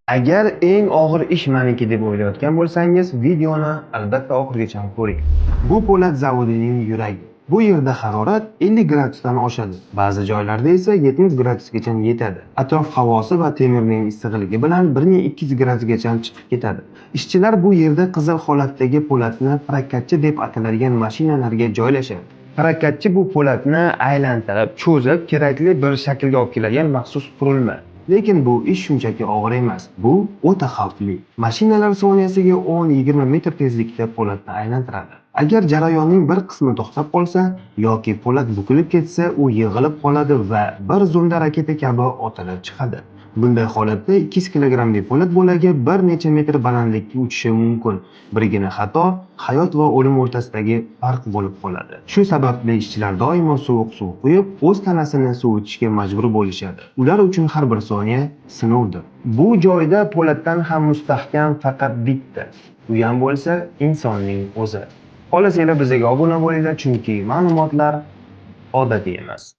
Agar eng og'ir ish meniki deb o'ylayotgan bo'lsangiz, videoni albatta oxirigacha ko'ring. Bu po'lat zavodining yuragi. Bu yerda harorat 50 gradusdan oshadi. Ba'zi joylarda esa 70 gradusgacha yetadi. Atrof havosi va temirning issiqligi bilan 1200 gradusgacha chiqib ketadi. Ishchilar bu yerda qizil holatdagi po'latni prokatchi deb ataladigan mashinalarga joylashadi. Prokatchi bu po'latni aylantirib, cho'zib, kerakli bir shaklga olib keladigan maxsus qurilma. Lekin bu ish shunchaki og'ir emas. Bu o'ta xavfli. Mashinalar soniyasiga 10-20 metr tezlikda po'latni aylantiradi. Agar jarayonning bir qismi to'xtab qolsa yoki po'lat bukilib ketsa, u yig'ilib qoladi va bir zumda raketa kabi otilib chiqadi. Bunday holatda 200 kilogramlik po'lat bo'lagi bir necha metr balandlikka uchishi mumkin. Birgina xato hayot va o'lim o'rtasidagi farq bo'lib qoladi. Shu sababli ishchilar doimo sovuq suv quyib, o'z tanasini sovitishga majbur bo'lishadi. Ular uchun har bir soniya sinovdir. Bu joyda po'latdan ham mustahkam faqat bitta. U ham bo'lsa insonning o'zi. Xolos yana bizga obuna bo'linglar, chunki ma'lumotlar odatiy emas.